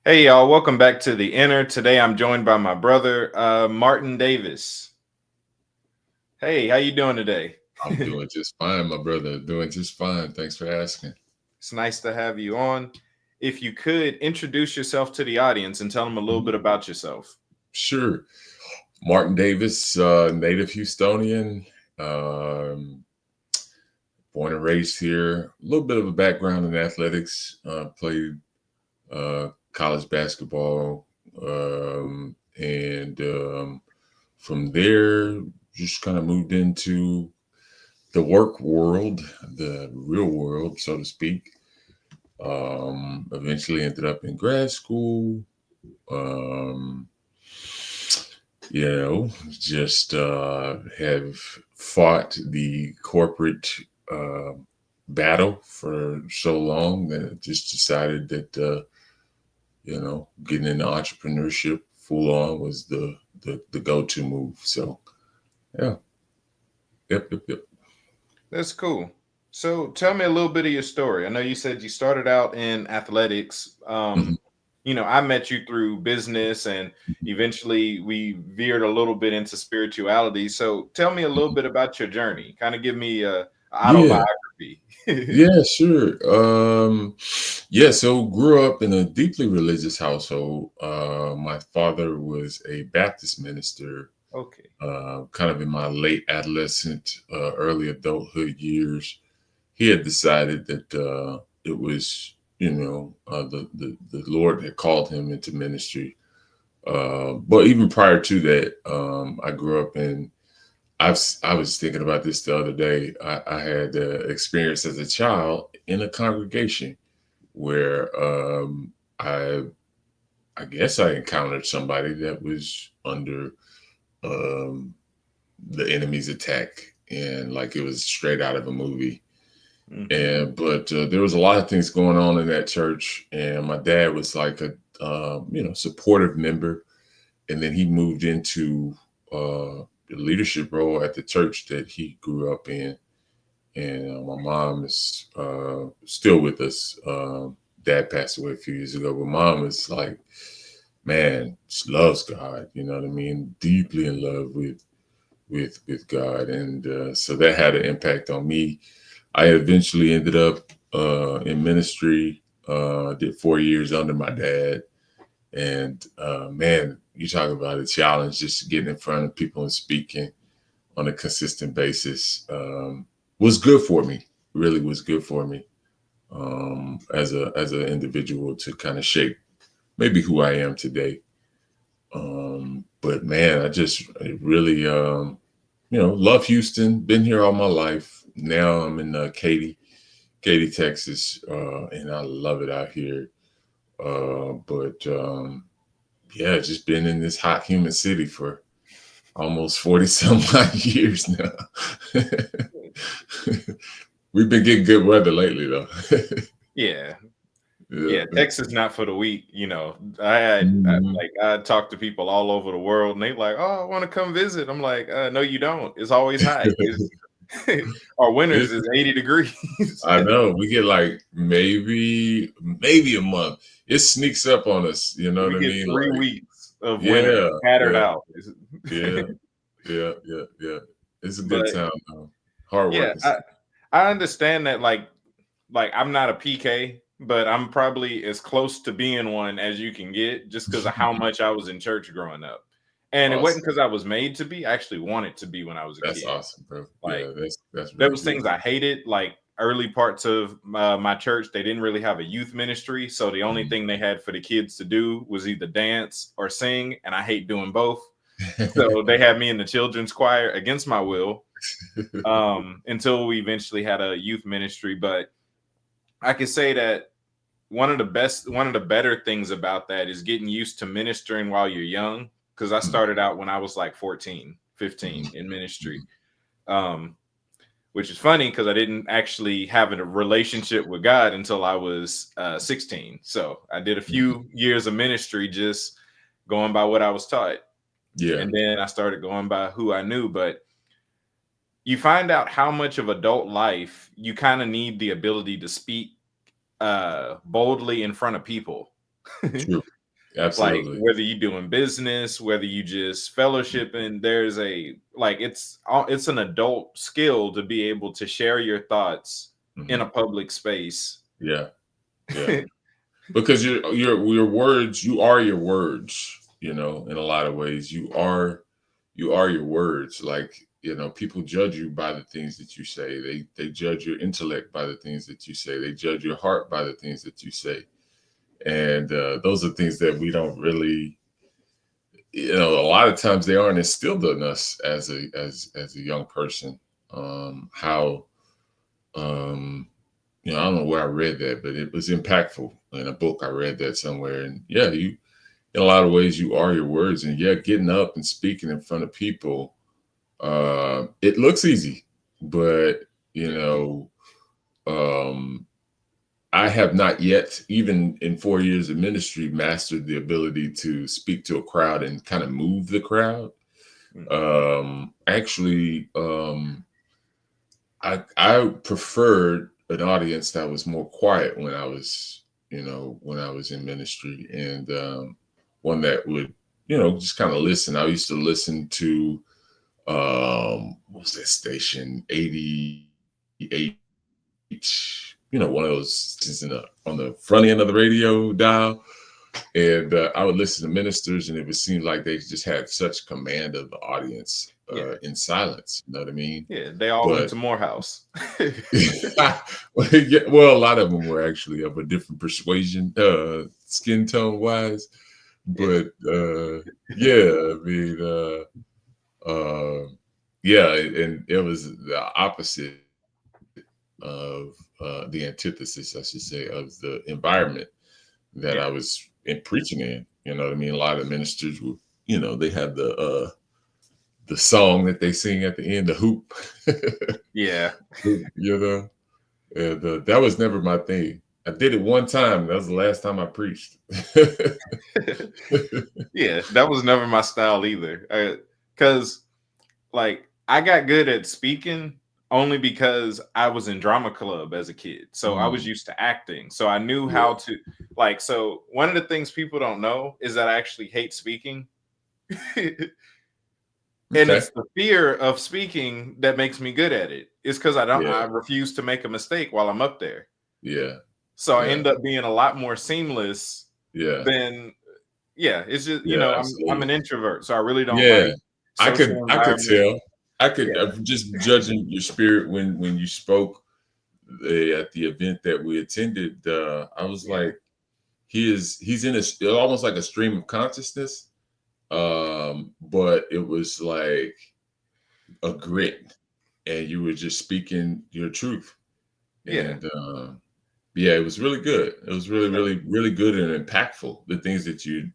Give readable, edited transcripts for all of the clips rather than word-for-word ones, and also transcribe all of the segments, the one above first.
Hey y'all, welcome back to the Inner. Today I'm joined by my brother, Martin Davis. Hey, how you doing today? I'm doing just fine, my brother. Doing just fine. Thanks for asking. It's nice to have you on. If you could introduce yourself to the audience and tell them a little Mhm. bit about yourself. Sure. Martin Davis, native Houstonian, um, born and raised here. A little bit of a background in athletics. Played college basketball, and from there, just kind of moved into the work world, the real world, so to speak. Eventually ended up in grad school. Um, just have fought the corporate uh, battle for so long that I just decided that getting into entrepreneurship full on was the go to move. So yeah, yep. That's cool. So tell me a little bit of your story. I know you said you started out in athletics. Mhm. I met you through business and eventually we veered a little bit into spirituality. So tell me a little bit about your journey. Kind of give me a Yeah, autobiography. yeah, sure. Yeah, so grew up in a deeply religious household. My father was a Baptist minister Okay. kind of in my late adolescent, early adulthood years. He had decided that it was, the Lord had called him into ministry. But even prior to that, I grew up in. I was thinking about this the other day. I had experience as a child in a congregation where I I guess I encountered somebody that was under um, the enemy's attack, and like it was straight out of a movie. Hmm. But there was a lot of things going on in that church, and my dad was like a supportive member, and then he moved into the leadership role at the church that he grew up in. And my mom is still with us. Dad passed away a few years ago, but mom is like, man, she loves God. You know what I mean? Deeply in love with God, and so that had an impact on me. I eventually ended up in ministry. Did 4 years under my dad, and man, you talk about a challenge just getting in front of people and speaking on a consistent basis was good for me. Really was good for me as an individual to kind of shape maybe who I am today. But man, I really love Houston. Been here all my life. Now I'm in Katy, Texas, and I love it out here. But yeah, just been in this hot, humid city for almost 40 some odd years now. We've been getting good weather lately, though. Yeah. Yeah, Yeah. yeah. Texas not for the weak. Mhm. I talk to people all over the world and they like, oh, I want to come visit. I'm like, no, you don't. It's always hot. Our winters It's, is 80 degrees. I know we get like maybe a month. It sneaks up on us. You know what We I get mean? three Like, weeks of winter yeah, scattered yeah, out. yeah, yeah. It's a good But time though. Hard yeah, working. I understand that like I'm not a PK, but I'm probably as close to being one as you can get just because of how much I was in church growing up. And it wasn't Awesome. because I was made to be. I actually wanted to be when I was a That's kid. awesome, bro. Like Yeah, that's there really was good. things I hated, like early parts of my church. They didn't really have a youth ministry, so the only Mhm. thing they had for the kids to do was either dance or sing, and I hate doing both. So they had me in the children's choir against my will until we eventually had a youth ministry. But I can say that one of the better things about that is getting used to ministering while you're young. Because I Mhm, started out when I was like 14, mhm, 15 in ministry. mhm. Um, which is funny because I didn't actually have a relationship with God until I was 16. So I did a Mhm. few years of ministry just going by what I was taught. Yeah, And then I started going by who I knew. But you find out how much of adult life you kind of need the ability to speak boldly in front of people. true. Like Absolutely. whether you doing business, whether you just fellowshipping, there's a like it's an adult skill to be able to share your thoughts in Hmm. a public space. Yeah. Yeah. Because your words, you are your words, you know, in a lot of ways. You are your words. Like, you know, people judge you by the things that you say. They judge your intellect by the things that you say. They judge your heart by the things that you say. And those are things that we don't really, you know, a lot of times they aren't instilled in us as a young person. How um you know, I don't know where I read that, but it was impactful in a book. I read that somewhere. And yeah, you, in a lot of ways, you are your words. And yeah, getting up and speaking in front of people, it looks easy, but you Yeah. know, um, I have not yet, even in 4 years of ministry, mastered the ability to speak to a crowd and kind of move the crowd. Mhm. Actually, I preferred an audience that was more quiet when I was, you know, when I was in ministry, and one that would, you know, just kind of listen. I used to listen to what was that station, 88, you know, one of those is on the front end of the radio dial. And I would listen to ministers, and it would seem like they just had such command of the audience Yeah. in silence. You know what I mean? Yeah. They all went But to Morehouse. well, yeah, well, a lot of them were actually of a different persuasion, skin tone wise. Yeah. But yeah, I mean, yeah, and it was the opposite of the antithesis, I should say, of the environment that I Yeah. was preaching in. You know what I mean? A lot of ministers were, you know, they had the song that they sing at the end, the hoop. Yeah. You know. And that was never my thing. I did it one time. That was the last time I preached. Yeah. That was never my style either. Because like I got good at speaking only because I was in drama club as a kid. So I was Mm, used to acting. So I knew yeah. how to like so one of the things people don't know is that I actually hate speaking. And Okay. it's the fear of speaking that makes me good at it. It's because I Yeah. refuse to make a mistake while I'm up there. Yeah. So I Yeah. end up being a lot more seamless Yeah. than yeah, it's just Yeah. I'm Absolutely. an introvert, so I really don't Yeah. like I could. social I could environment. tell. I could. Yeah, Just judging your spirit when you spoke at the event that we attended. I was yeah, like, he's in a almost like a stream of consciousness. But it was like a grit, and you were just speaking your truth. yeah, And yeah, it was really good. It was really, really, really good and impactful. The things that you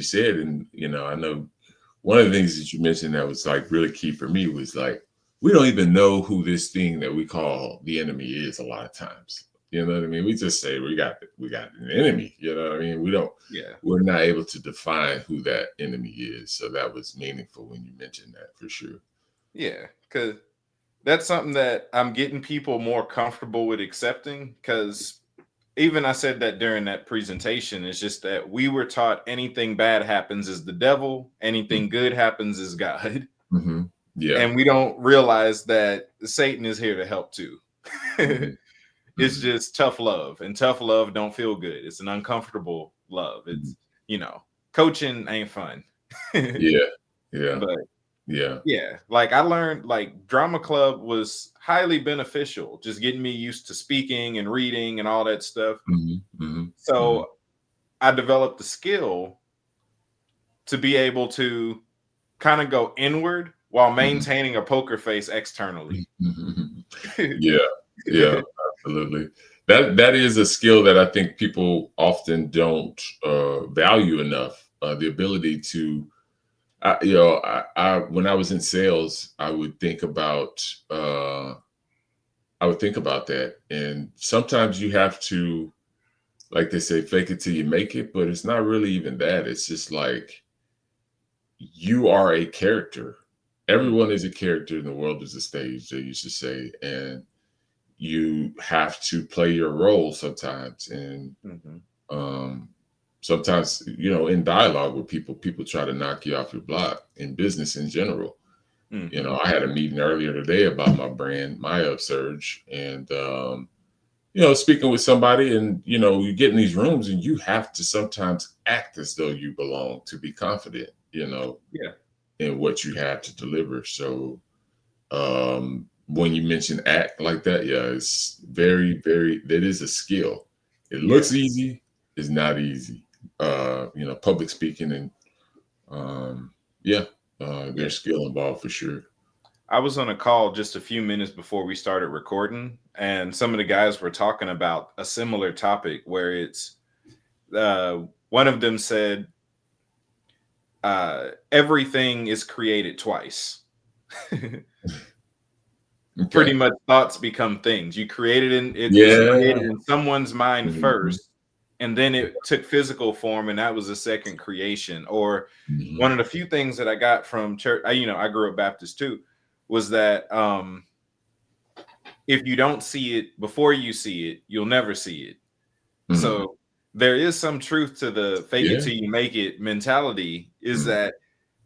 said, and you know, I know one of the things that you mentioned that was like really key for me was like we don't even know who this thing that we call the enemy is a lot of times. You know what I mean? We just say we got an enemy. You know what I mean? yeah, We're not able to define who that enemy is. So that was meaningful when you mentioned that for sure. yeah. Because that's something that I'm getting people more comfortable with accepting. Because even I said that during that presentation, it's just that we were taught anything bad happens is the devil, anything good happens is God. Mm-hmm. Yeah. And we don't realize that Satan is here to help too. Mm-hmm. It's Mm-hmm. just tough love, and tough love don't feel good. It's an uncomfortable love. Mm-hmm. It's coaching ain't fun. Yeah. Yeah. But Yeah. yeah, like I learned like drama club was highly beneficial, just getting me used to speaking and reading and all that stuff. Mm-hmm. Mm-hmm. Mm-hmm. So I developed the skill to be able to kind of go inward while maintaining a poker face externally. Mm-hmm. Yeah. Yeah. Absolutely. That is a skill that I think people often don't value enough. The ability to, when I was in sales, I would think about that, and sometimes you have to, like they say, fake it till you make it, but it's not really even that. It's just like you are a character. Mhm, Everyone is a character in the world is a stage, they used to say, and you have to play your role sometimes. And mhm. um, sometimes, in dialogue with people, people try to knock you off your block in business in general. Mm-hmm. I had a meeting earlier today about my brand, my Upsurge, and speaking with somebody, and you get in these rooms and you have to sometimes act as though you belong to be confident, Yeah. in what you have to deliver. So when you mention act like that, yeah, it's very, very, that is a skill. It Yeah. looks easy, it's not easy. Public speaking and yeah, Yeah. there's skill involved for sure. I was on a call just a few minutes before we started recording, and some of the guys were talking about a similar topic where it's one of them said, everything is created twice. Pretty Okay. much thoughts become things. It was created Yeah. in someone's mind Mhm. first, and then it took physical form, and that was a second creation. Or Mhm. one of the few things that I got from church, I grew up Baptist too, was that if you don't see it before you see it, you'll never see it. Mhm. So there is some truth to the fake it Yeah. till you make it mentality, is Mhm. that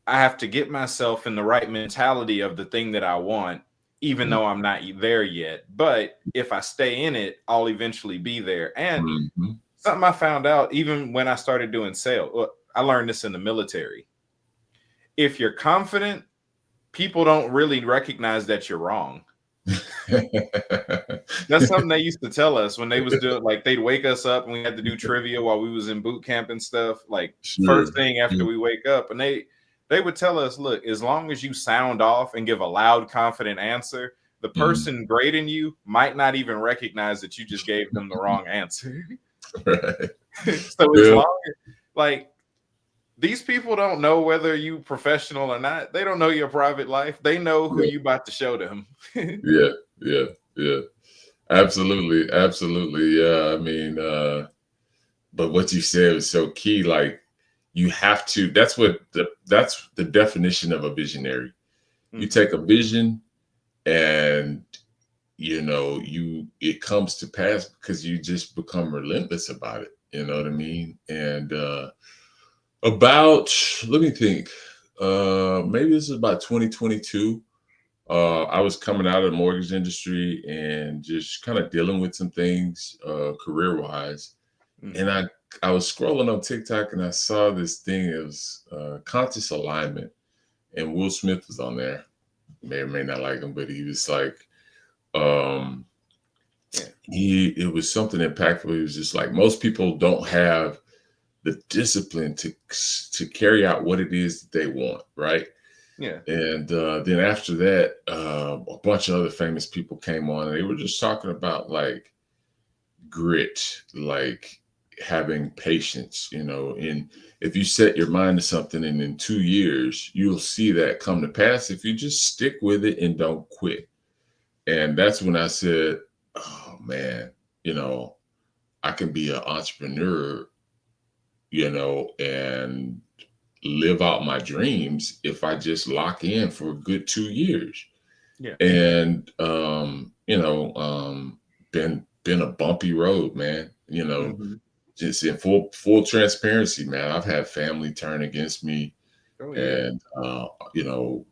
I have to get myself in the right mentality of the thing that I want, even Mhm. though I'm not there yet. But if I stay in it, I'll eventually be there. And Mhm. something I found out, even when I started doing sales, well, I learned this in the military. If you're confident, people don't really recognize that you're wrong. That's something they used to tell us when they was doing, like, they'd wake us up and we had to do trivia while we was in boot camp and stuff. Like, first Sure. thing after Sure. we wake up, and they would tell us, look, as long as you sound off and give a loud, confident answer, the Mhm. person grading you might not even recognize that you just gave them the wrong answer. Right. So as Yeah. long as, like, these people don't know whether you professional or not. They don't know your private life. They know who Yeah. you about to show them. Yeah. Yeah. Yeah. Absolutely. Absolutely. Yeah. I mean, but what you said was so key. Like, you have to, that's the definition of a visionary. You Hmm. take a vision and it comes to pass because you just become relentless about it. You know what I mean? And about, let me think, maybe this is about 2022. I was coming out of the mortgage industry and just kind of dealing with some things career wise. And Hmm. I was scrolling on TikTok and I saw this thing. It was conscious alignment, and Will Smith was on there. May or may not like him, but he was like, um, Yeah. it was something impactful. He was just like, most people don't have the discipline to carry out what it is that they want, right? Yeah. And then after that, a bunch of other famous people came on, and they were just talking about like grit, like having patience, and if you set your mind to something and in 2 years you'll see that come to pass if you just stick with it and don't quit. And that's when I said, oh man, you know I can be an entrepreneur, and live out my dreams if I just lock in for a good 2 years. Yeah. And been a bumpy road, man. Hmm. Just in full transparency, man. I've had family turn against me, Oh yeah. and you know,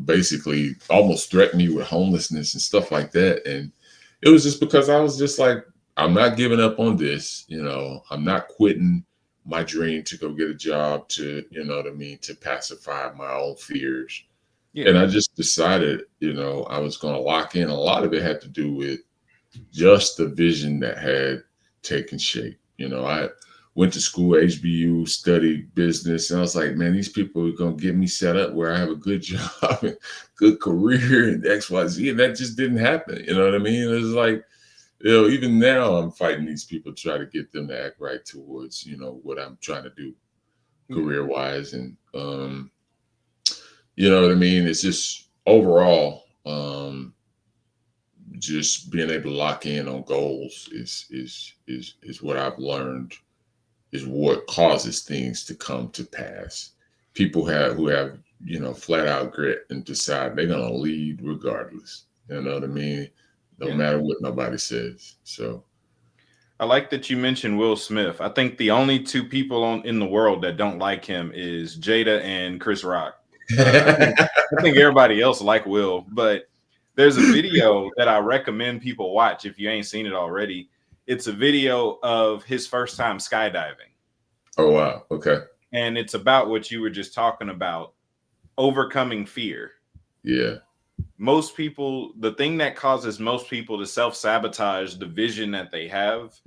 basically almost threatened me with homelessness and stuff like that. And it was just because I was just like, I'm not giving up on this. I'm not quitting my dream to go get a job to, what I mean, to pacify my own fears. Yeah. And I just decided, I was going to lock in. A lot of it had to do with just the vision that had taken shape. I went to school, HBU, studied business, and I was like, man, these people are going to get me set up where I have a good job and good career and XYZ. And that just didn't happen. You know what I mean? It was like, even now I'm fighting these people, to try to get them to act right towards, what I'm trying to do Yeah. career wise. And, you know what I mean? It's just overall, just being able to lock in on goals is what I've learned is what causes things to come to pass. People who have flat out grit and decide they're gonna lead regardless. You know what I mean? No Yeah. matter what nobody says. So I like that you mentioned Will Smith. I think the only two people in the world that don't like him is Jada and Chris Rock. I think everybody else like Will, but there's a video that I recommend people watch if you ain't seen it already. It's a video of his first time skydiving. Oh wow. Okay. And it's about what you were just talking about, overcoming fear. Yeah. Most people, the thing that causes most people to self-sabotage the vision that they have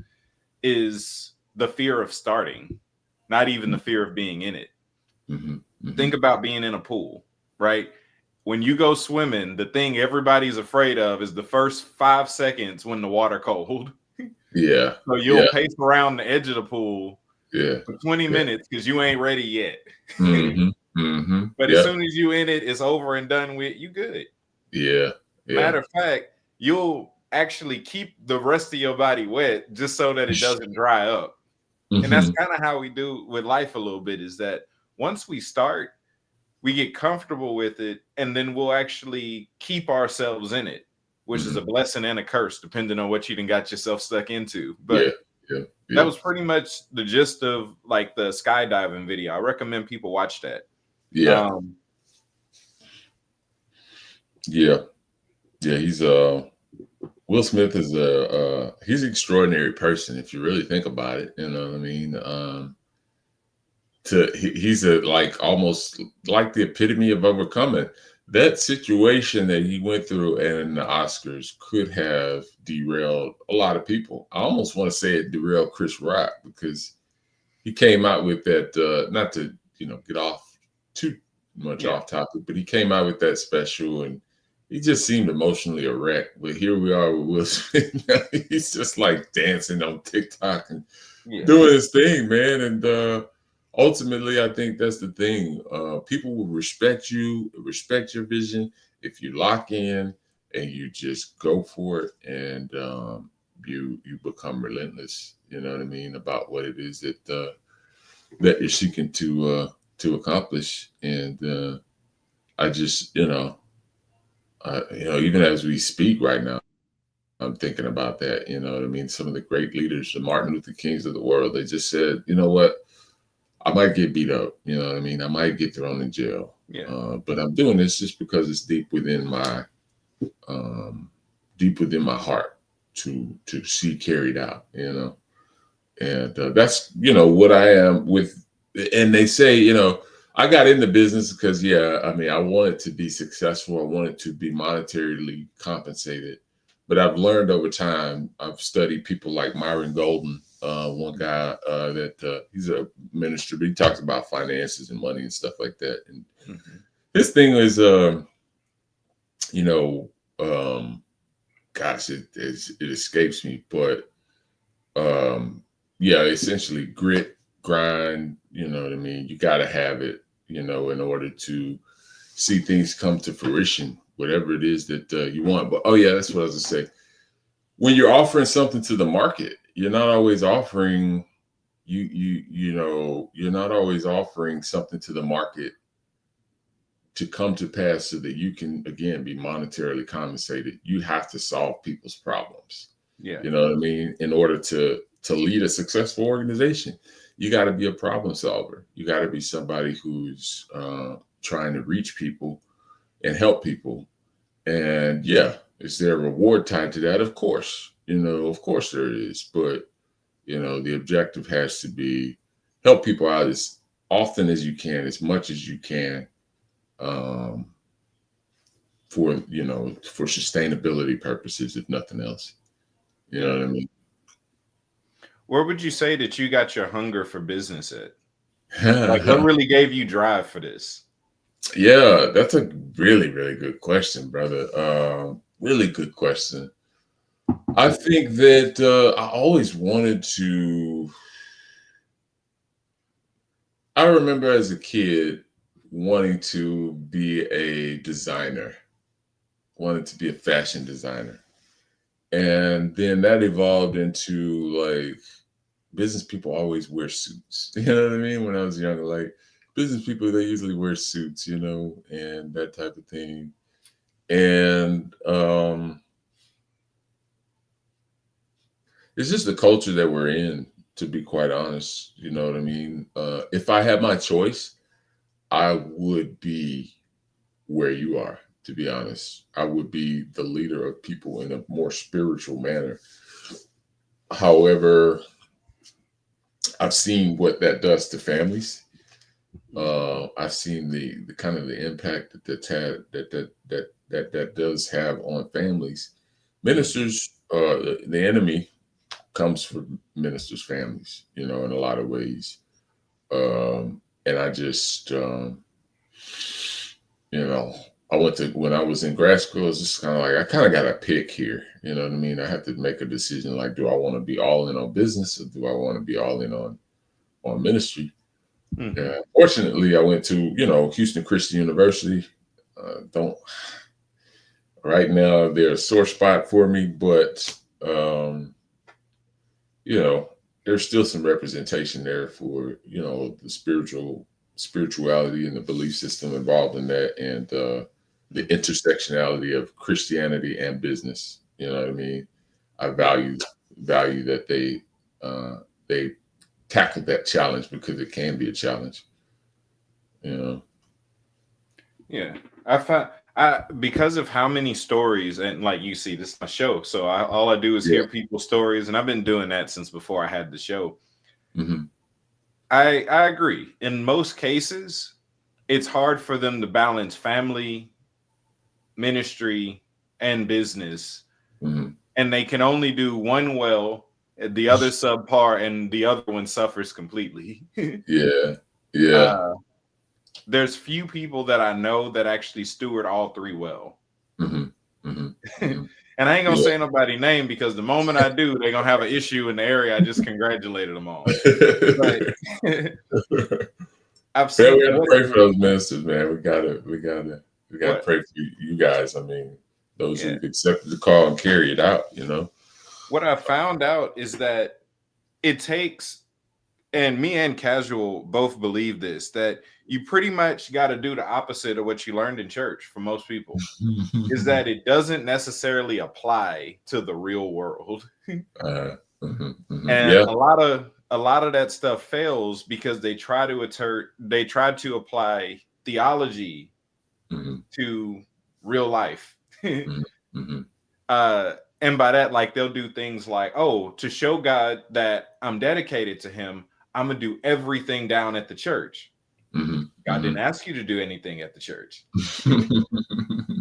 is the fear of starting, not even the fear of being in it. Mm-hmm. Mm-hmm. Think about being in a pool, right? When you go swimming, the thing everybody's afraid of is the first 5 seconds when the water cold. Yeah. So you'll Yeah. pace around the edge of the pool Yeah. for 20 Yeah. minutes because you ain't ready yet. Mm-hmm. Mm-hmm. But as Yeah. soon as you in it, it's over and done with. You good. Yeah. Yeah. Matter of fact, you'll actually keep the rest of your body wet just so that it doesn't dry up. And that's Mm-hmm. kind of how we do with life a little bit, is that once we start, we get comfortable with it, and then we'll actually keep ourselves in it, which is Mm-hmm. a blessing and a curse, depending on what you done got yourself stuck into. Yeah. But Yeah. that Yeah. was pretty much the gist of like the skydiving video. I recommend people watch that. Yeah. Um, Yeah. Yeah. He's Will Smith is he's an extraordinary person if you really think about it. You know what I mean? He's a like almost like the epitome of overcoming. That situation that he went through and the Oscars could have derailed a lot of people. I almost want to say it derailed Chris Rock because he came out with that not to get off too much yeah, off topic, but he came out with that special and he just seemed emotionally a wreck. But here we are with Will Smith. He's just like dancing on TikTok and yeah, doing his thing, man. And ultimately, I think that's the thing. People will respect you, respect your vision if you lock in and you just go for it, and you become relentless. You know what I mean about what it is that you're seeking to accomplish. And I just even as we speak right now. I'm thinking about that. You know what I mean? Some of the great leaders, the Martin Luther Kings of the world, they just said, you know what? I might get beat up. You know what I mean? I might get thrown in jail. yeah, But I'm doing this just because it's um, deep within my heart to see carried out. And that's what I am with. And they say, I got into business because I mean, I wanted to be successful. I wanted to be monetarily compensated. But I've learned over time. I've studied people like Myron Golden, one guy that he's a minister, but he talks about finances and money and stuff like that. And mhm, his thing is, you know, um, gosh, it escapes me, but essentially grit, grind. You know what I mean? You got to have it, in order to see things come to fruition, whatever it is that you want. But that's what I was gonna say. When you're offering something to the market, you're not always offering you're not always offering something to the market to come to pass so that you can again be monetarily compensated. You have to solve people's problems. yeah, You know what I mean? In order to lead a successful organization, you got to be a problem solver. You got to be somebody who's trying to reach people and help people. And is there a reward tied to that? Of course, of course there is. But the objective has to be help people out as often as you can, as much as you can, um, for sustainability purposes, if nothing else. You yeah. know what I mean? Where would you say that you got your hunger for business at? Like, what really gave you drive for this? Yeah, that's a really, really good question, brother. Really good question. I think that I always wanted to. I remember as a kid wanting to be a designer, wanted to be a fashion designer. And then that evolved into like business people always wear suits. You know what I mean? When I was younger, like business people, they usually wear suits, and that type of thing. And It's just the culture that we're in, to be quite honest. You know what I mean? If I had my choice, I would be where you are, to be honest. I would be the leader of people in a more spiritual manner. However, I've seen what that does to families. I've seen the kind of the impact that does have on families. Ministers, the enemy comes from ministers' families, you know, in a lot of ways. And I just, you know, I went to when I was in grad school. It's just kind of like I kind of got to pick here. You know what I mean? I have to make a decision. Like, do I want to be all in on business, or do I want to be all in on ministry? Mm-hmm. Fortunately, I went to Houston Christian University. Don't right now they're a sore spot for me, but you know there's still some representation there for the spirituality and the belief system involved in that, and the intersectionality of Christianity and business. You know what I mean? I value that they tackled that challenge because it can be a challenge. You know. Yeah, I found because of how many stories, and like you see, this is my show, so all I do is Yeah. hear people's stories, and I've been doing that since before I had the show. Mm-hmm. I agree. In most cases, it's hard for them to balance family, ministry, and business, Mm-hmm. and they can only do one well, the other subpar, and the other one suffers completely. Yeah. Yeah. uh, there's few people that I know that actually steward all three well. Mm-hmm. Mm-hmm. And Mm-hmm. I ain't gonna Yeah. say nobody's name because the moment I do, they're gonna have an issue in the area I just congratulated them on. But I've Man, we seen gotta pray for those ministers, man. We gotta what pray for you guys. I mean, those yeah who accepted the call and carry it out, you know. what I found out is that it takes, and me and Casual both believe this, that you pretty much got to do the opposite of what you learned in church for most people, is that it doesn't necessarily apply to the real world. And Yeah. a lot of that stuff fails because they try to apply theology Mm-hmm. to real life. Mm-hmm. And by that, like, they'll do things like, oh, to show God that I'm dedicated to him, I'm gonna do everything down at the church. Mm-hmm. God Mm-hmm. didn't ask you to do anything at the church.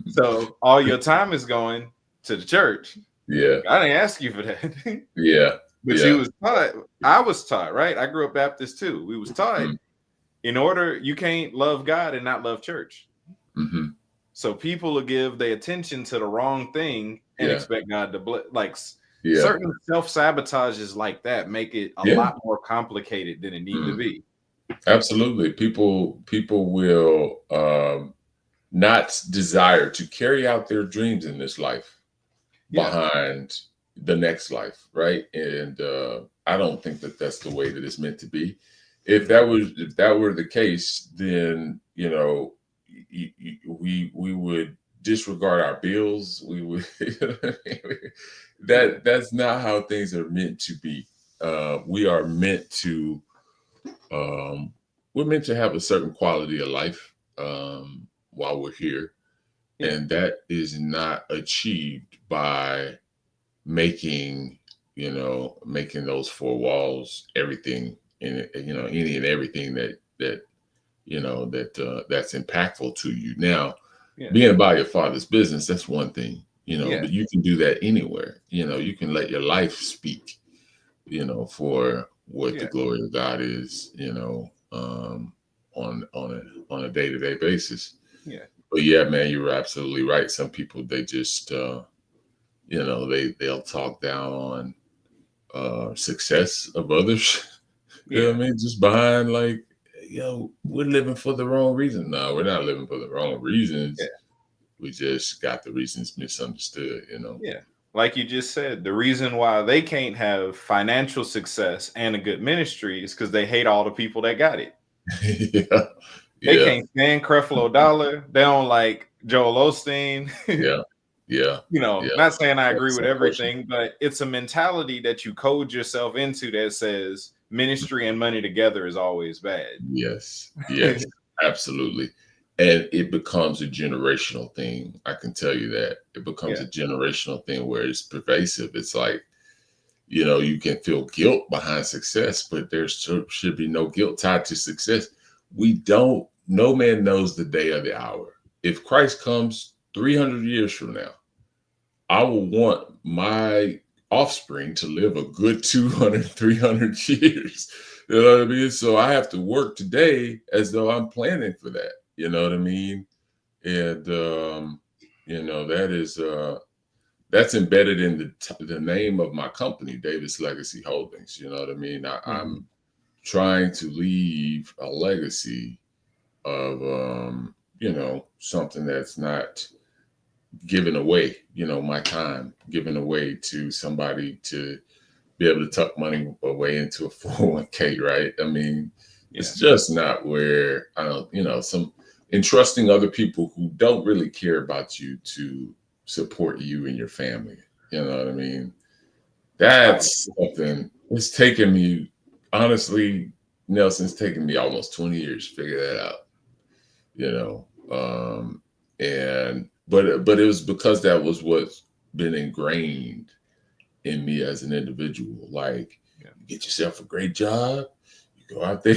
So all your time is going to the church. Yeah. I didn't ask you for that. Yeah. But you Yeah. was taught, I was taught, right? I grew up Baptist too. We was taught, in order, you can't love God and not love church. Mm-hmm. So people will give their attention to the wrong thing and Yeah. expect God to bless. Like, Yeah. certain self-sabotages like that make it a Yeah. lot more complicated than it need to Mm. be. Absolutely. People will not desire to carry out their dreams in this life Yeah. behind the next life, right? And I don't think that that's the way that it's meant to be. If that were the case, then we would disregard our bills. We would that's not how things are meant to be. We are meant to we're meant to have a certain quality of life while we're here, Yeah. and that is not achieved by making making those four walls everything in it, any and everything that's impactful to you. Now, Yeah. being about your father's business, that's one thing, Yeah. but you can do that anywhere. You can let your life speak, for what the Yeah. glory of God is, on a day-to-day basis. Yeah. But yeah, man, you're absolutely right. Some people, they just they'll talk down on success of others. You know Yeah. what I mean? Just behind, like, we're living for the wrong reason. No, we're not living for the wrong Yeah. reasons. We just got the reasons misunderstood. Yeah. Like you just said, the reason why they can't have financial success and a good ministry is because they hate all the people that got it. Yeah. They Yeah. can't stand Creflo Dollar. They don't like Joel Osteen. Yeah. Yeah. Yeah. Not saying I agree That's with unfortunate. everything, but it's a mentality that you code yourself into that says ministry and money together is always bad. Yes. Yes. Absolutely. And it becomes a generational thing. I can tell you that. It becomes Yeah. a generational thing where it's pervasive. It's like, you can feel guilt behind success, but there should be no guilt tied to success. No man knows the day or the hour. If Christ comes 300 years from now, I will want my offspring to live a good 200, 300 years. You know what I mean? So I have to work today as though I'm planning for that. You know what I mean? And, that is, that's embedded in the name of my company, Davis Legacy Holdings. You know what I mean? Mhm. I'm trying to leave a legacy of, something that's not given away, my time given away to somebody to be able to tuck money away into a 401k, right? I mean, Yeah. it's just not where I don't, some entrusting other people who don't really care about you to support you and your family. You know what I mean? Um, That's something. It's taken me, honestly, Nelson, it's taken me almost 20 years to figure that out. You know, and but it was because that was what's been ingrained in me as an individual. Like, yeah. you get yourself a great job, you go out there,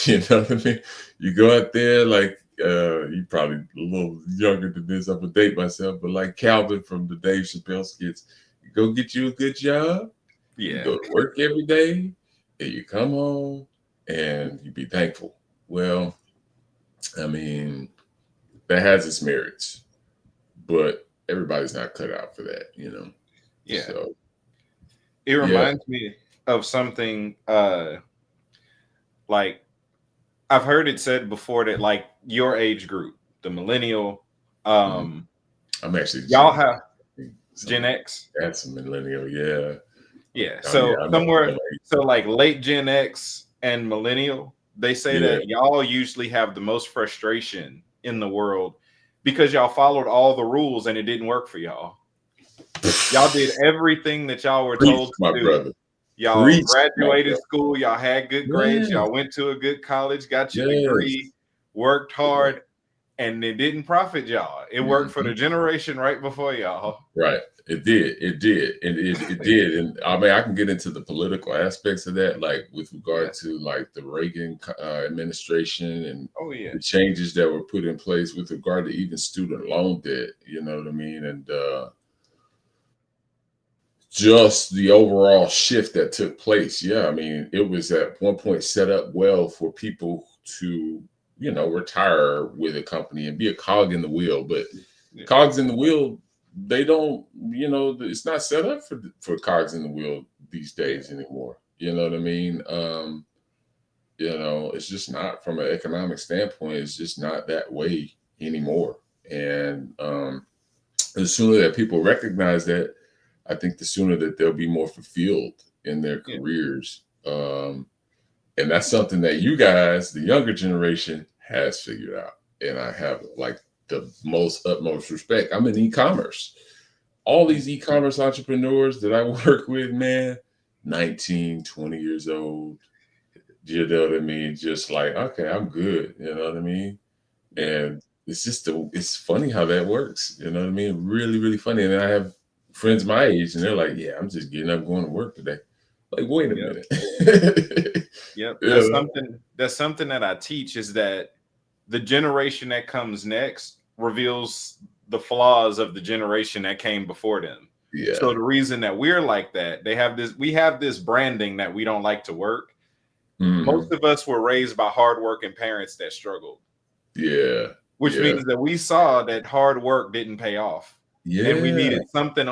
you know what I mean? You go out there like you probably a little younger than this, I'm gonna date myself, but like Calvin from the Dave Chappelle skits, you go get you a good job, you Yeah. go to work every day, and you come home and you be thankful. Well, I mean, that has its merits, but everybody's not cut out for that. Yeah. So It yeah. reminds me of something like I've heard it said before that like your age group, the millennial, Mhm. um, I'm actually y'all Gen have Gen some X. that's a millennial, yeah. Yeah. Oh yeah, So I'm somewhere, like, so like late Gen X and millennial, they say yeah. that y'all usually have the most frustration in the world because y'all followed all the rules and it didn't work for y'all. Y'all did everything that y'all were Preach, told my to do. brother. Y'all Preach, my graduated brother. school, y'all had good grades, Yes, y'all went to a good college, got your yes. degree, worked hard, and it didn't profit y'all. It worked for Mhm. the generation right before y'all. Right. It did. It did. And it did. And I mean, I can get into the political aspects of that, like with Yeah. regard to like the Reagan administration and Oh yeah. the changes that were put in place with regard to even student loan debt. You know what I mean? And just the overall shift that took place. Yeah, I mean, it was at one point set up well for people to, retire with a company and be a cog in the wheel. But Yeah. cogs in the wheel, they don't, it's not set up for cogs in the wheel these Yeah. days anymore. You know what I mean? It's just not from an economic standpoint, it's just not that way anymore. And the sooner that people recognize that, I think the sooner that they'll be more fulfilled in their Yeah. careers. And that's something that you guys, the younger generation, has figured out. And I have like the most utmost respect. I'm in e-commerce. All Mm. these e-commerce entrepreneurs that I work with, man, 19, 20 years old, you know what I mean? Just like, okay, I'm good. You know what I mean? Yeah. And it's funny how that works. You know what I mean? Really, really funny. And I have friends my age and they're like, yeah, I'm just getting up going to work today. Like, wait a Yep. minute. Yep. That's Yeah. something. That's something that I teach is that the generation that comes next reveals the flaws of the generation that came before them. Yeah. So the reason that we're like that, we have this branding that we don't like to work. Hmm. Most of us were raised by hardworking parents that struggled, Yeah. which Yeah. means that we saw that hard work didn't pay off. And we Yeah. needed something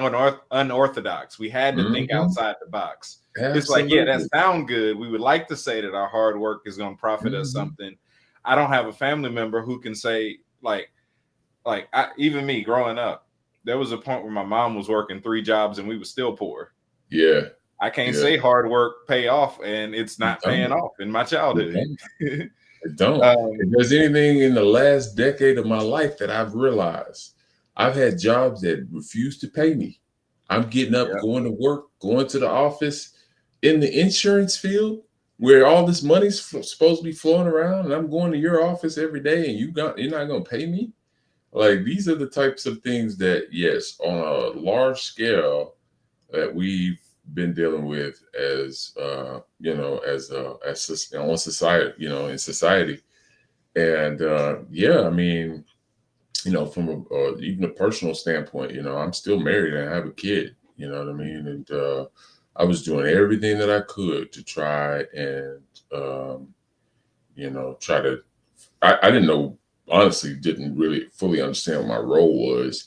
unorthodox. We had to think Hmm. outside the box. It's like, yeah, that Absolutely. sounds good. We would like to say that our hard work is going to profit us Hmm. something. I don't have a family member who can say even me growing up, there was a point where my mom was working 3 jobs and we were still poor. Yeah. I can't Yeah. say hard work pay off and it's It not paying don't. off in my It childhood. don't. It don't. If um, there's anything in the last decade of my life that I've realized, I've had jobs that refuse to pay me. I'm getting up, Yeah. going to work, going to the office in the insurance field where all this money's supposed to be flowing around, and I'm going to your office every day, and you're not going to pay me. Like these are the types of things that, yes, on a large scale, that we've been dealing with as on society, in society. And yeah, I mean, from even a personal standpoint, I'm still married and I have a kid, you know what I mean? And I was doing everything that I could to try and, um, try to, I didn't know, honestly, didn't really fully understand what my role was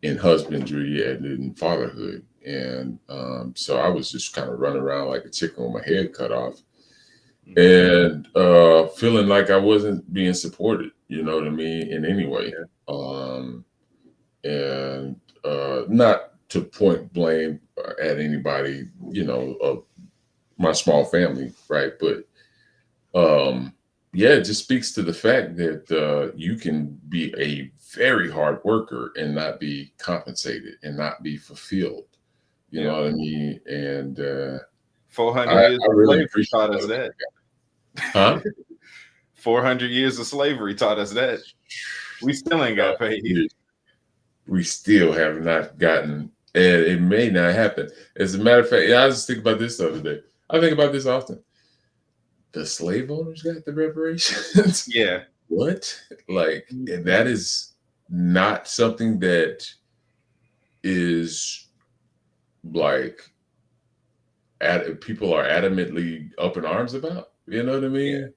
in husbandry and in fatherhood. And so I was just kind of running around like a chicken with my head cut off Mhm. and feeling like I wasn't being supported, you know what I mean, in any way. Yeah. Um, and not to point blame at anybody, of my small family, right? But yeah, it just speaks to the fact that you can be a very hard worker and not be compensated and not be fulfilled. You know Yeah. what I mean? And 400 I years of really slavery appreciate taught us those. that. Huh? 400 years of slavery taught us that. We still ain't got paid. We still have not gotten, and it may not happen. As a matter of fact, yeah, I just think about this the other day. I think about this often. The slave owners got the reparations. Yeah. What? Like, and that is not something that is like people are adamantly up in arms about. You know what I Yeah. mean?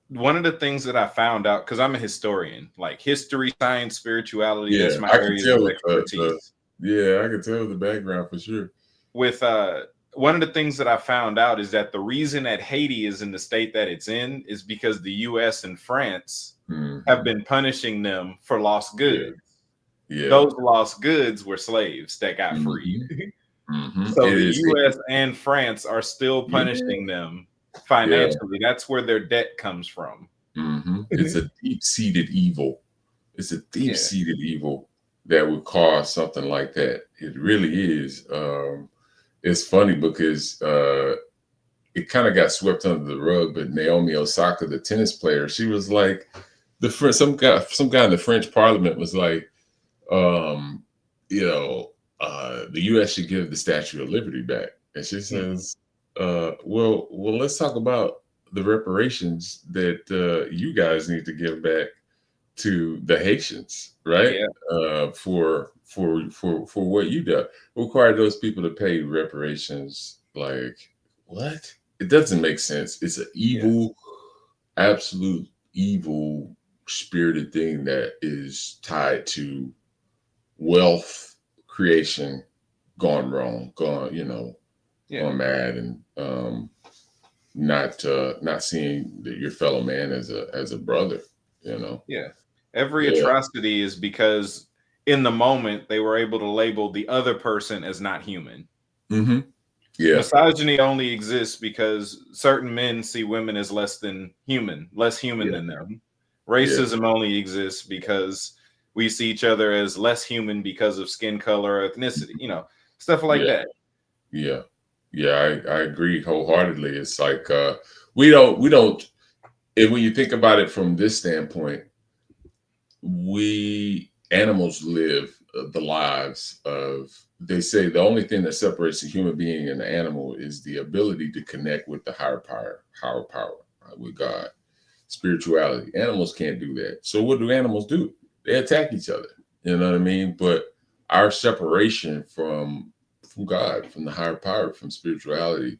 One of the things that I found out, because I'm a historian, like history, science, spirituality, Yeah, that's my I can areas tell of with expertise. yeah, I can tell the background for sure. With one of the things that I found out is that the reason that Haiti is in the state that it's in is because the US and France have Hmm. been punishing them for lost Yeah, goods. yeah. Those lost goods were slaves that got freed. Hmm. Hmm. So It the is. US and France are still Yeah, punishing them yeah. financially. That's where their debt comes from. It's a deep seated evil. It's a deep Yeah. seated evil that would cause something like that. It really is. It's funny because it kind of got swept under the rug. But Naomi Osaka, the tennis player, she was like some guy in the French Parliament was like, um, the U.S. should give the Statue of Liberty back, and she Mhm. says, well, let's talk about the reparations that you guys need to give back to the Haitians, right? Yeah. For what you done, require those people to pay reparations. Like what? It doesn't make sense. It's an Yeah. evil, absolute evil spirited thing that is tied to wealth creation gone wrong, Yeah. gone mad, and not seeing your fellow man as a brother. You know, Yeah. Every yeah. atrocity is because in the moment they were able to label the other person as not human. Hmm. Yeah, Misogyny only exists because certain men see women as less human yeah, than them. yeah, Racism only exists because we see each other as less human because of skin color, ethnicity, stuff like yeah, that. yeah, yeah. I agree wholeheartedly. It's like we don't. And when you think about it from this standpoint, we animals live the lives of. They say the only thing that separates a human being and an animal is the ability to connect with the higher power, with God, spirituality. Animals can't do that. So what do animals do? They attack each other. You know what I mean? But our separation from God, from the higher power, from spirituality,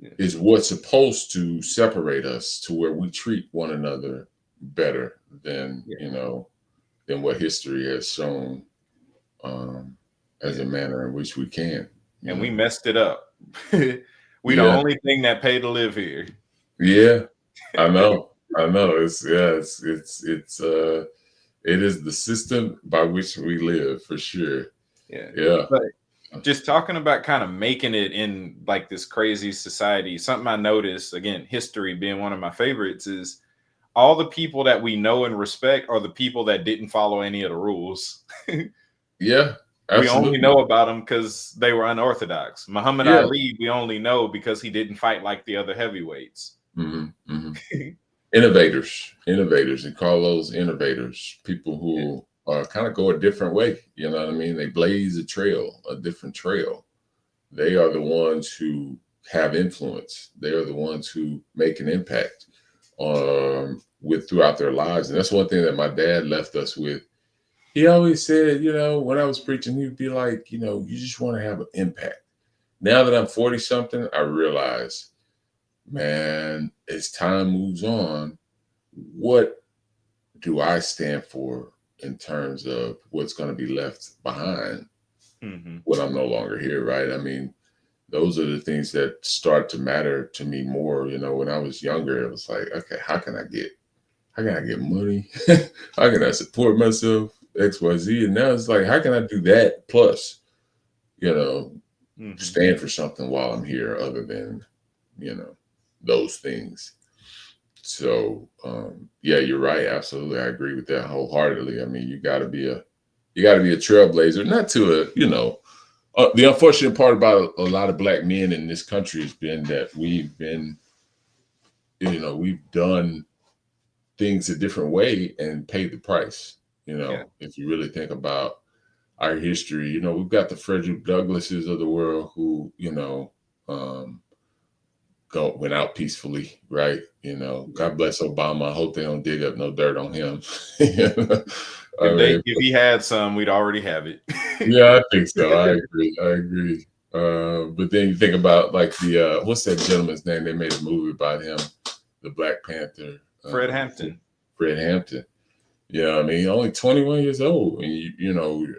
Yeah. is what's supposed to separate us to where we treat one another better than Yeah. than what history has shown, um, as Yeah. a manner in which we can. You And we know? messed it up. We the Yeah, only thing that pay to live here. yeah. I know. I know. It's yeah. It's it is the system by which we live for sure. Yeah. Yeah. But just talking about kind of making it in like this crazy society, something I noticed, again, history being one of my favorites, is all the people that we know and respect are the people that didn't follow any of the rules. Yeah, We only absolutely. know about them because they were unorthodox. Muhammad Yeah. Ali, we only know because he didn't fight like the other heavyweights. Innovators, and call those innovators people who kind of go a different way. You know what I mean? They blaze a different trail. They are the ones who have influence. They are the ones who make an impact with throughout their lives. And that's one thing that my dad left us with. He always said, when I was preaching, he'd be like, you just want to have an impact. Now that I'm 40 something, I realize, man, as time moves on, what do I stand for in terms of what's going to be left behind when I'm no longer here, right? I mean, those are the things that start to matter to me more. When I was younger, it was like, okay, how can I get money? How can I support myself? XYZ. And now it's like, how can I do that plus, stand for something while I'm here other than, those things. So yeah, you're right. Absolutely. I agree with that wholeheartedly. I mean, you gotta be a trailblazer, not to the unfortunate part about a lot of Black men in this country has been that we've done things a different way and paid the price. If you really think about our history, we've got the Frederick Douglasses of the world who, um, went out peacefully, right? God bless Obama. I hope they don't dig up no dirt on him. If he had some, we'd already have it. Yeah, I think so. I agree. But then you think about like the what's that gentleman's name? They made a movie about him, the Black Panther. Fred Hampton. Fred Hampton. Yeah, I mean, only 21 years old, and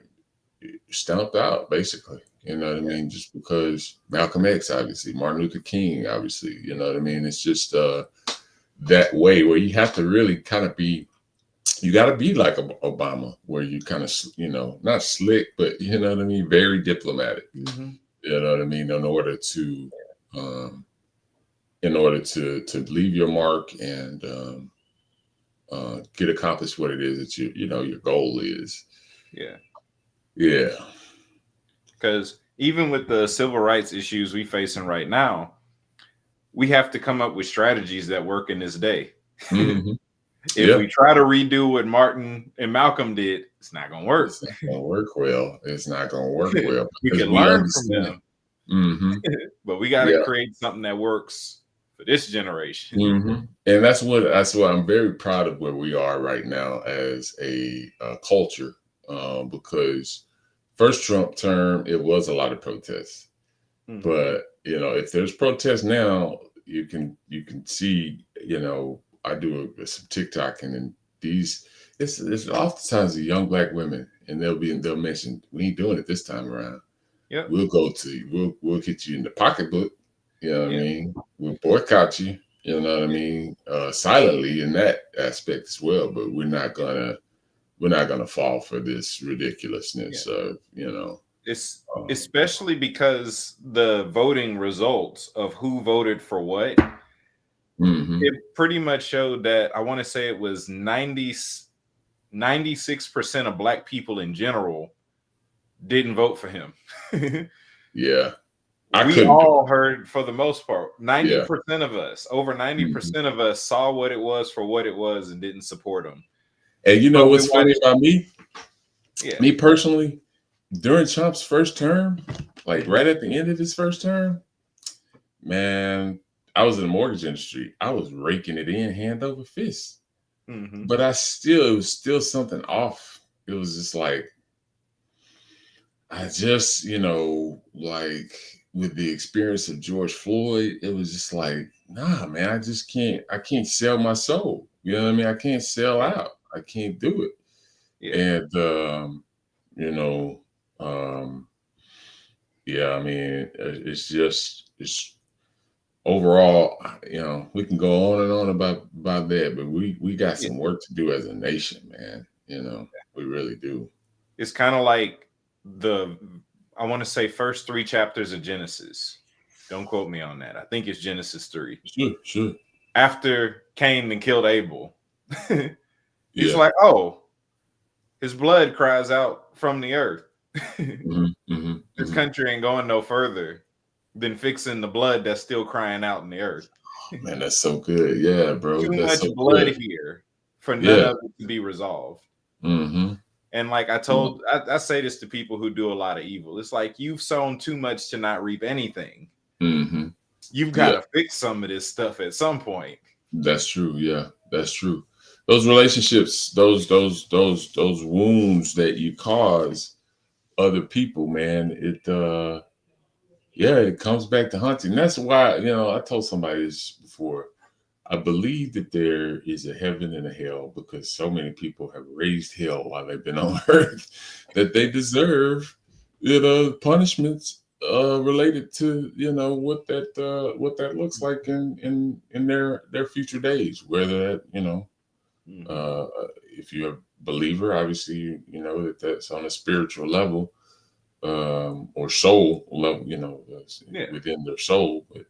stomped out basically. You know what I mean? Just because Malcolm X, obviously, Martin Luther King, obviously. You know what I mean? It's just that way where you have to really kind of be. You got to be like Obama, where you kind of, not slick, but you know what I mean, very diplomatic. You know what I mean, in order to leave your mark and get accomplished what it is that your goal is. Yeah. Because even with the civil rights issues we facing right now, we have to come up with strategies that work in this day. If we try to redo what Martin and Malcolm did, it's not going to work. It's not going to work well. It's not going to work well. We can learn from them, but we got to create something that works for this generation. And that's what I'm very proud of where we are right now as a culture, because first Trump term, it was a lot of protests. But if there's protests now, you can see, I do some TikTok, and then it's oftentimes the young Black women, and they'll mention, we ain't doing it this time around. We'll we'll get you in the pocketbook. You know what I mean? We'll boycott you. You know what I mean? Silently in that aspect as well, but we're not gonna fall for this ridiculousness of It's especially because the voting results of who voted for what, it pretty much showed that I want to say it was 96% of Black people in general didn't vote for him. Yeah. We all heard, for the most part, 90% of us, over 90% of us saw what it was for what it was and didn't support him. And you know what's funny about me? Me personally, during Trump's first term, like right at the end of his first term, man, I was in the mortgage industry. I was raking it in hand over fist. But it was still something off. It was just like, I just, like with the experience of George Floyd, it was just like, nah, man, I can't sell my soul. You know what I mean? I can't sell out. I can't do it. And, yeah, I mean, it's overall, we can go on and on about that, but we got some work to do as a nation, man. We really do. It's kind of like I want to say first 3 chapters of Genesis. Don't quote me on that. I think it's Genesis 3. Sure. After Cain then killed Abel, he's like, oh, his blood cries out from the earth. This country ain't going no further than fixing the blood that's still crying out in the earth. Man, that's so good. Yeah, bro. Too That's much so blood good. here for none Yeah. of it to be resolved. Mm-hmm. And like Yeah. I say this to people who do a lot of evil. It's like you've sown too much to not reap anything. Mm-hmm. You've got Yeah. to fix some of this stuff at some point. That's true. Yeah, that's true. Those relationships, those wounds that you cause other people, man, it comes back to hunting. That's why, I told somebody this before. I believe that there is a heaven and a hell because so many people have raised hell while they've been on earth that they deserve, punishments related to what that looks like in their future days. Whether that uh, if you're a believer, obviously you know that's on a spiritual level or soul level, within their soul, but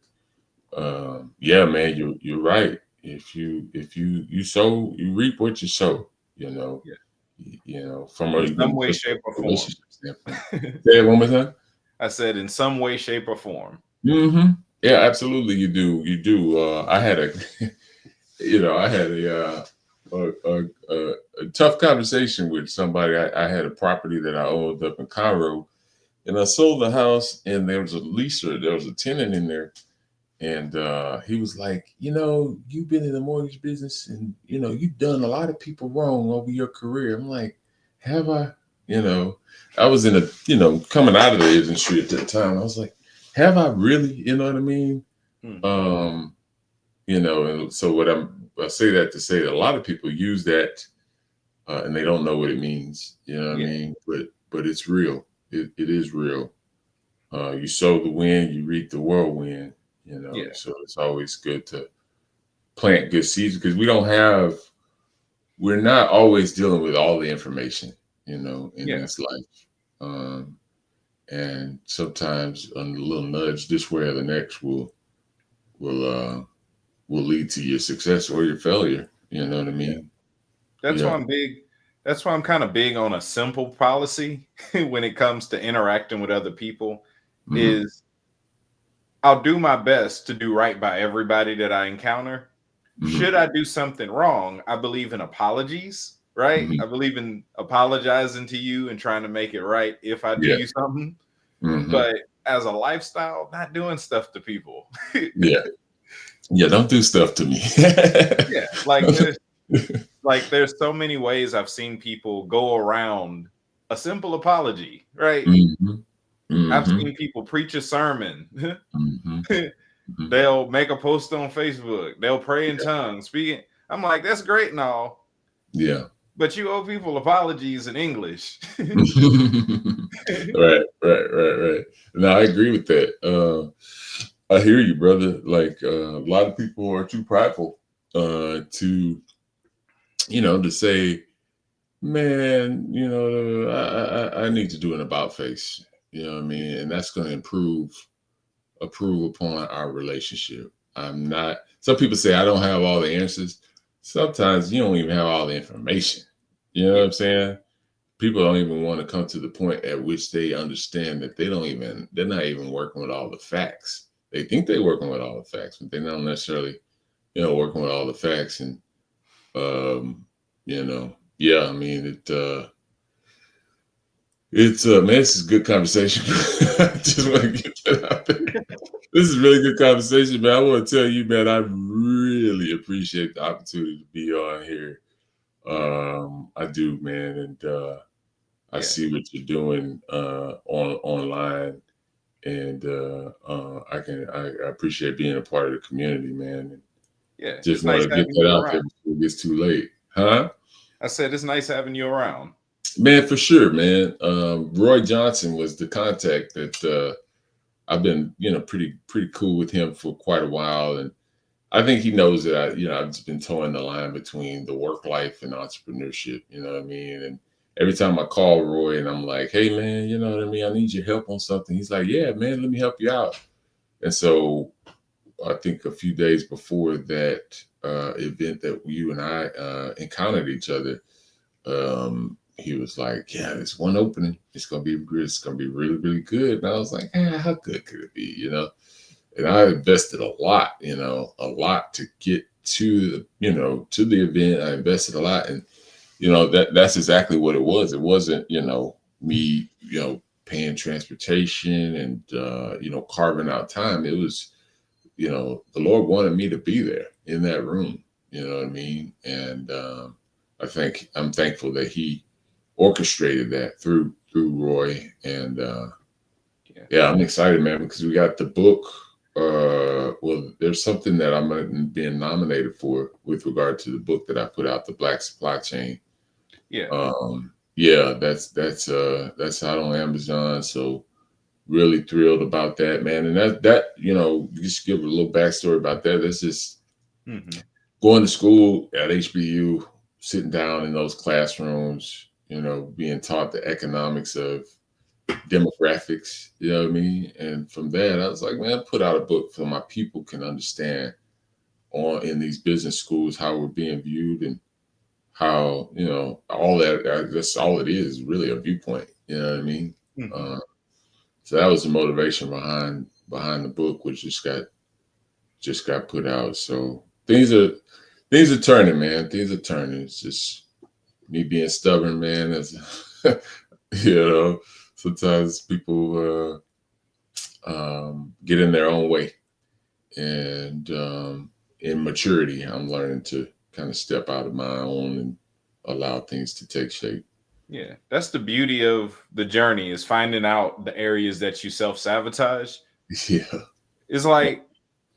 yeah, man, you're right. If you sow, you reap what you sow. Yeah. From In a some when way, just a shape, or form. relationship standpoint. Say it one more time. I said in some way, shape, or form. Mm-hmm. Yeah, absolutely. You do. You do. I had a, I had a tough conversation with somebody. I had a property that I owned up in Cairo, and I sold the house, and there was a leaser, there was a tenant in there. And he was like, you've been in the mortgage business and, you've done a lot of people wrong over your career. I'm like, have I? You know, I was coming out of the industry at that time. I was like, have I really? You know what I mean? Mm-hmm. Um, and so I say that to say that a lot of people use that and they don't know what it means. You know what I Yeah. mean? But it's real. It is real. You sow the wind, you reap the whirlwind. Yeah. So it's always good to plant good seeds because we're not always dealing with all the information, in Yeah. this life. Um, and sometimes a little nudge this way or the next will will lead to your success or your failure. You know what I Yeah. mean? That's why Yeah. I'm big. That's why I'm kind of big on a simple policy when it comes to interacting with other people. Hmm. Is I'll do my best to do right by everybody that I encounter. Hmm. Should I do something wrong, I believe in apologies, right? Hmm. I believe in apologizing to you and trying to make it right if I do Yeah. you something. Hmm. But as a lifestyle, not doing stuff to people. Yeah. Yeah. Don't do stuff to me. Yeah, there's so many ways I've seen people go around a simple apology, right? Hmm. I've Hmm. seen people preach a sermon. Hmm. Hmm. They'll make a post on Facebook. They'll pray in tongues, speaking. I'm like, that's great and all, Yeah. but you owe people apologies in English. Right, right. No, I agree with that. I hear you, brother. Like a lot of people are too prideful to, to say, man, I need to do an about face. You know what I mean? And that's going to improve upon our relationship. I'm not. Some people say I don't have all the answers. Sometimes you don't even have all the information. You know what Yeah, I'm saying? People don't even want to come to the point at which they understand that they're not even working with all the facts. They think they're working with all the facts, but they're not necessarily, working with all the facts. And yeah, I mean it's man, this is good conversation. I just want to get that out there. This is really good conversation, man. I want to tell you, man, I really appreciate the opportunity to be on here. yeah, I do, man, and I yeah, see what you're doing online, and I appreciate being a part of the community, man. And yeah. just It's want nice to get having that you out there around. before it gets too late, huh? I said it's nice having you around. Man, for sure, man. Roy Johnson was the contact that I've been, pretty cool with him for quite a while, and I think he knows that I've just been towing the line between the work life and entrepreneurship. You know what I mean? And every time I call Roy and I'm like, "Hey, man, you know what I mean? I need your help on something." He's like, "Yeah, man, let me help you out." And so I think a few days before that event that you and I encountered each other, he was like, "Yeah, there's one opening. It's gonna be good. It's gonna be really, really good." And I was like, "Ah, how good could it be?" And I invested a lot, a lot to get to the event. I invested a lot, and that's exactly what it was. It wasn't, me, paying transportation and carving out time. It was, the Lord wanted me to be there in that room. You know what I mean? And I'm thankful that He orchestrated that through Roy. And Yeah. yeah, I'm excited, man, because we got the book. Well, there's something that I'm being nominated for with regard to the book that I put out, the Black Supply Chain. Yeah. Yeah, that's out on Amazon. So really thrilled about that, man. And just give a little backstory about that. That's just Hmm. going to school at HBU, sitting down in those classrooms, being taught the economics of demographics, you know what I mean? And from that, I was like, man, put out a book so my people can understand on in these business schools how we're being viewed and how, all that. That's all it is really a viewpoint. You know what I mean? Hmm. Uh, so that was the motivation behind the book, which just got put out. So things are turning, man. Things are turning. It's just me being stubborn, man. As you know, sometimes people get in their own way, and in maturity, I'm learning to kind of step out of my own and allow things to take shape. Yeah. That's the beauty of the journey, is finding out the areas that you self-sabotage. Yeah, It's like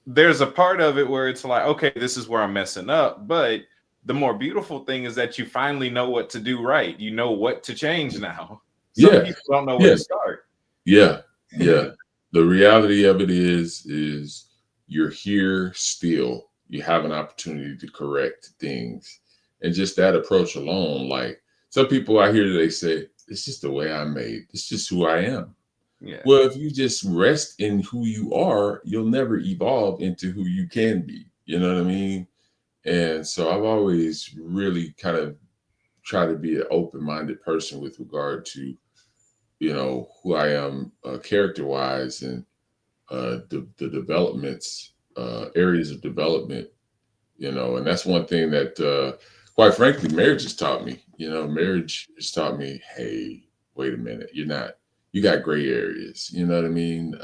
there's a part of it where it's like, okay, this is where I'm messing up. But the more beautiful thing is that you finally know what to do right. You know what to change now. Some yeah, people don't know where yeah, to start. yeah, yeah. The reality of it is you're here still. You have an opportunity to correct things, and just that approach alone. Like some people I hear, they say, "It's just the way I'm made. It's just who I am." Yeah. Well, if you just rest in who you are, you'll never evolve into who you can be. You know what I mean? And so I've always really kind of tried to be an open-minded person with regard to who I am character-wise and the developments, areas of development. And that's one thing that, quite frankly, marriage has taught me. Marriage has taught me, hey, wait a minute, you got gray areas. You know what I mean?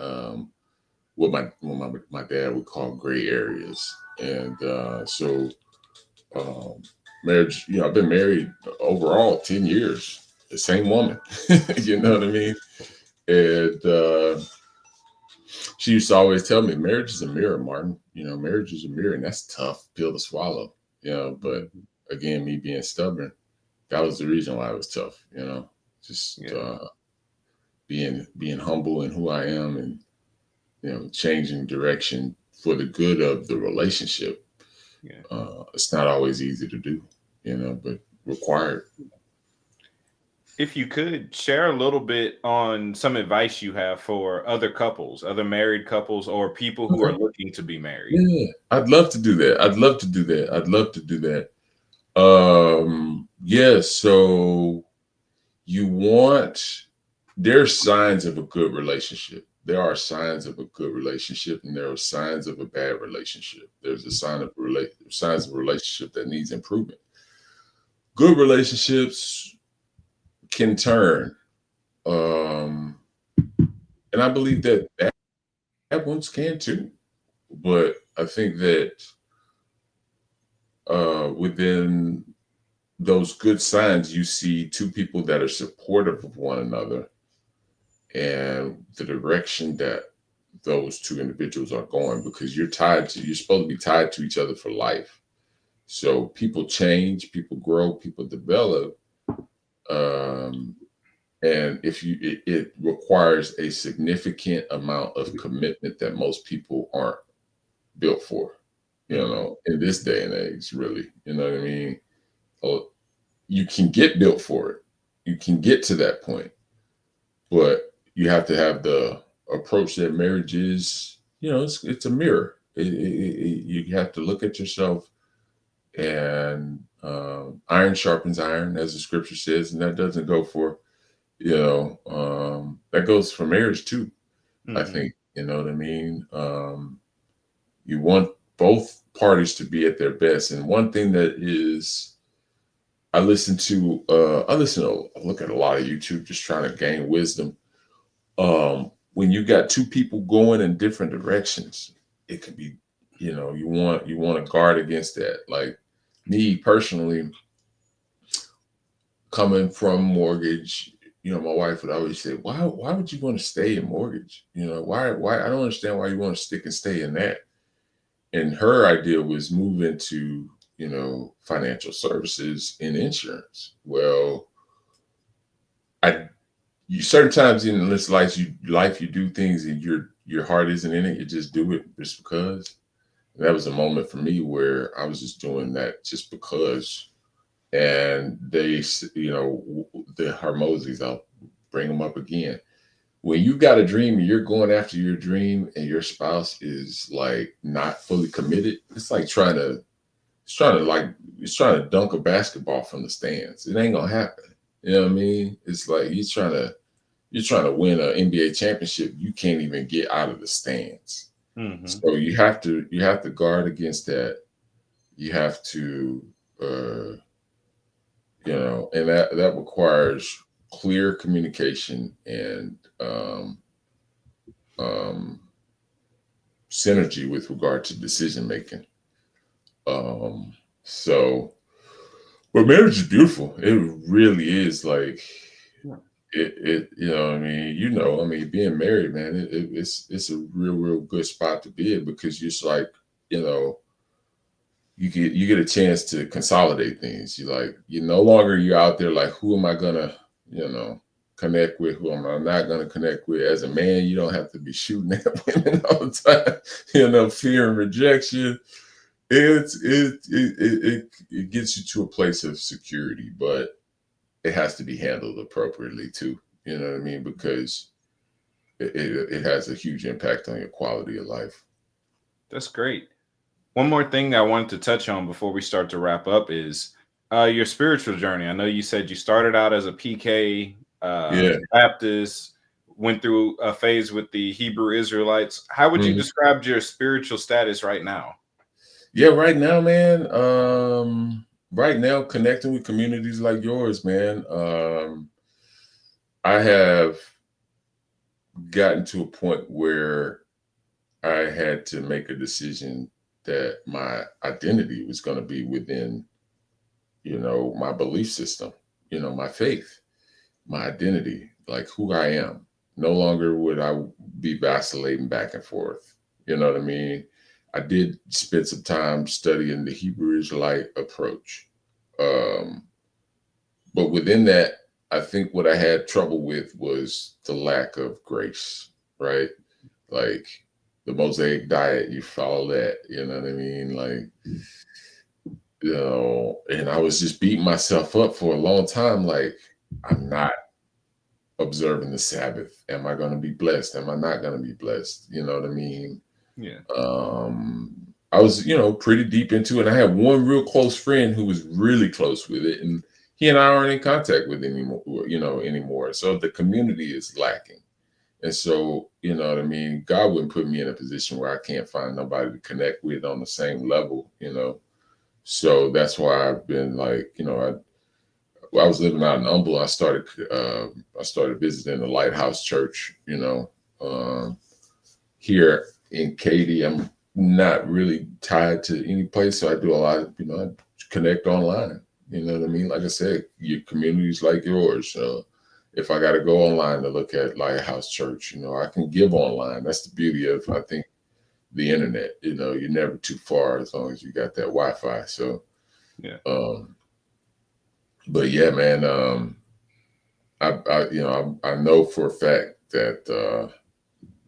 What my dad would call gray areas, and so um, marriage. I've been married overall 10 years, the same woman. You know what I mean? And she used to always tell me, marriage is a mirror, Martin. Marriage is a mirror, and that's a tough pill to swallow. But Mhm. again, me being stubborn, that was the reason why it was tough. Just Yeah. being humble in who I am, and changing direction for the good of the relationship. Yeah. It's not always easy to do, but required. If you could share a little bit on some advice you have for other couples, other married couples, or people who are Okay. looking to be married. Yeah, I'd love to do that. I'd love to do that. I'd love to do that. Yeah, so you want there are signs of a good relationship. There are signs of a good relationship, and there are signs of a bad relationship. There's a signs of a relationship that needs improvement. Good relationships can turn, um, and I believe that bad ones can too. But I think that within those good signs, you see two people that are supportive of one another and the direction that those two individuals are going, because you're supposed to be tied to each other for life. So people change, people grow, people develop. Um, and it requires a significant amount of commitment that most people aren't built for, Hmm. in this day and age, really. You know what I mean? Oh, you can get built for it. You can get to that point, but you have to have the approach that marriage is. It's a mirror. You have to look at yourself and Iron sharpens iron, as the scripture says, and that doesn't go for, that goes for marriage too. I Mm-hmm. think, you know what I mean? You want both parties to be at their best. And one thing that is, I look at a lot of YouTube just trying to gain wisdom. When you got two people going in different directions, it could be, you want to guard against that. Like me personally, coming from mortgage, my wife would always say, why would you want to stay in mortgage? Why I don't understand why you want to stick and stay in that. And her idea was move into, financial services and insurance. Well, I you certain times in this life you do things and your heart isn't in it. You just do it just because. And that was a moment for me where I was just doing that just because. And they, the Harmozis, I'll bring them up again. When you got a dream and you're going after your dream and your spouse is like not fully committed, it's trying to dunk a basketball from the stands. It ain't gonna happen. You know what I mean? It's like you're trying to win an NBA championship. You can't even get out of the stands. Mm-hmm. So you have to guard against that. You have to, and that requires clear communication and um, synergy with regard to decision making. Um, so, but marriage is beautiful. It really is. Like it. I mean, being married, man, it's a real good spot to be in because you're just like, you know, you get a chance to consolidate things. You no longer you're out there like, who am I gonna, connect with? Who am I not gonna connect with? As a man, you don't have to be shooting at women all the time. Fear and rejection. It gets you to a place of security, but it has to be handled appropriately too. You know what I mean? Because it has a huge impact on your quality of life. That's great. One more thing I wanted to touch on before we start to wrap up is your spiritual journey. I know you said you started out as a PK Yeah. Baptist, went through a phase with the Hebrew Israelites. How would you Mhm. describe your spiritual status right now? Yeah, right now, man. Right now, connecting with communities like yours, man. I have gotten to a point where I had to make a decision that my identity was going to be within, my belief system, my faith, my identity, like who I am. No longer would I be vacillating back and forth. You know what I mean? I did spend some time studying the Hebrew Israelite approach. Um, but within that, I think what I had trouble with was the lack of grace, right? Like the Mosaic diet, you follow that, you know what I mean? Like, and I was just beating myself up for a long time. Like, I'm not observing the Sabbath. Am I going to be blessed? Am I not going to be blessed? You know what I mean? Yeah. I was, pretty deep into it. I had one real close friend who was really close with it, and he and I aren't in contact with anymore. So the community is lacking. And so, you know what I mean? God wouldn't put me in a position where I can't find nobody to connect with on the same level. So that's why I've been like, I was living out in Humble. I started visiting the Lighthouse Church, um, here in Katy. I'm not really tied to any place, so I do a lot of, I connect online. You know what I mean? Like I said, your communities like yours. If I got to go online to look at Lighthouse Church, I can give online. That's the beauty of, I think, the internet. You're never too far as long as you got that Wi-Fi. So, Yeah. um, but yeah, man, I know for a fact that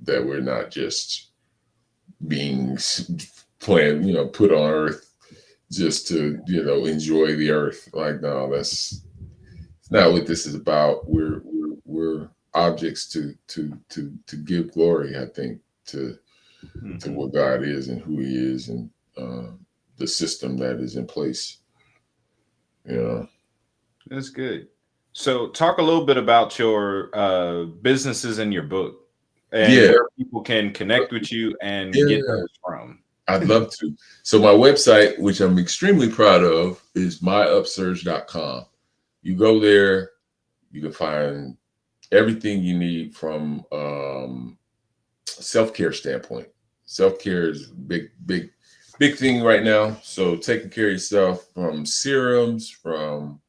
we're not just beings put on earth just to, enjoy the earth. Like, no, that's not what this is about. We're objects to give glory, I think, to Mm-hmm. what God is and who he is and the system that is in place. Yeah. That's good. So, talk a little bit about your businesses in your book and Yeah. where people can connect with you and get Yeah. those from. I'd love to. So my website, which I'm extremely proud of, is myupsurge.com. You go there, you can find everything you need from self-care standpoint. Self-care is a big thing right now. So taking care of yourself, from serums, from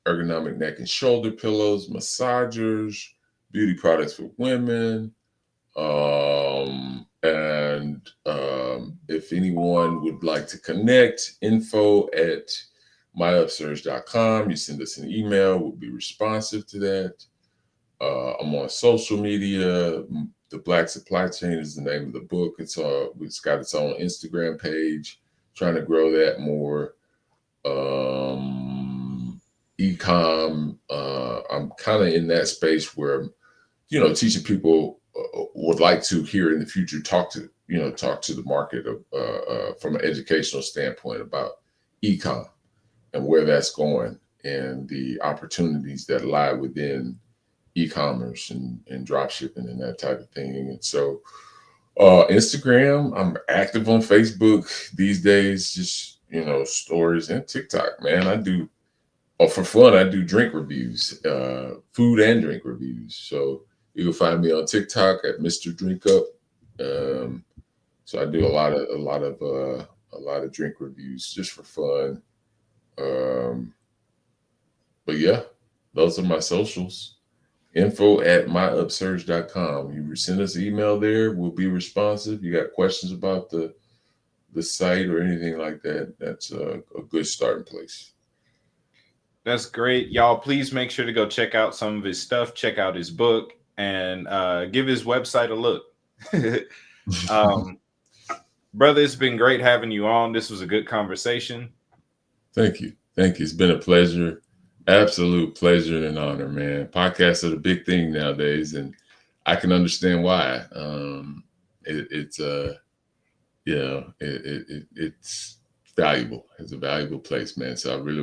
ergonomic neck and shoulder pillows, massagers, beauty products for women. If anyone would like to connect, info at myupsurge.com. You send us an email, we'll be responsive to that. I'm on social media. The Black Supply Chain is the name of the book. It's got its own Instagram page. Trying to grow that more. Ecom. I'm kind of in that space where, teaching people would like to here in the future talk to the market of, from an educational standpoint about ecom and where that's going and the opportunities that lie within e-commerce and drop shipping and that type of thing. And so Instagram, I'm active on Facebook these days, just stories, and TikTok, man. I do for fun, I do drink reviews, food and drink reviews. So you can find me on TikTok at Mr. Drink Up. So I do a lot of drink reviews just for fun. Um, but yeah, those are my socials. Info at myupsurge.com. You send us an email there, we'll be responsive. You got questions about the site or anything like that, that's a good starting place. That's great. Y'all, please make sure to go check out some of his stuff, check out his book, and give his website a look. um, Brother, it's been great having you on. This was a good conversation. Thank you. Thank you. It's been a pleasure. Absolute pleasure and an honor, man. Podcasts are the big thing nowadays, and I can understand why. It's it's valuable. It's a valuable place, man. So I really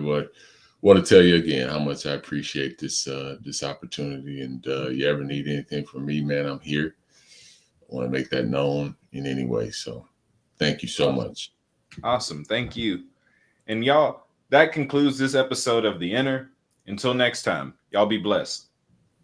want to tell you again how much I appreciate this opportunity. And you ever need anything from me, man, I'm here. I want to make that known in any way. So thank you so much. Awesome. Thank you. And y'all, that concludes this episode of The Inner. Until next time, y'all be blessed.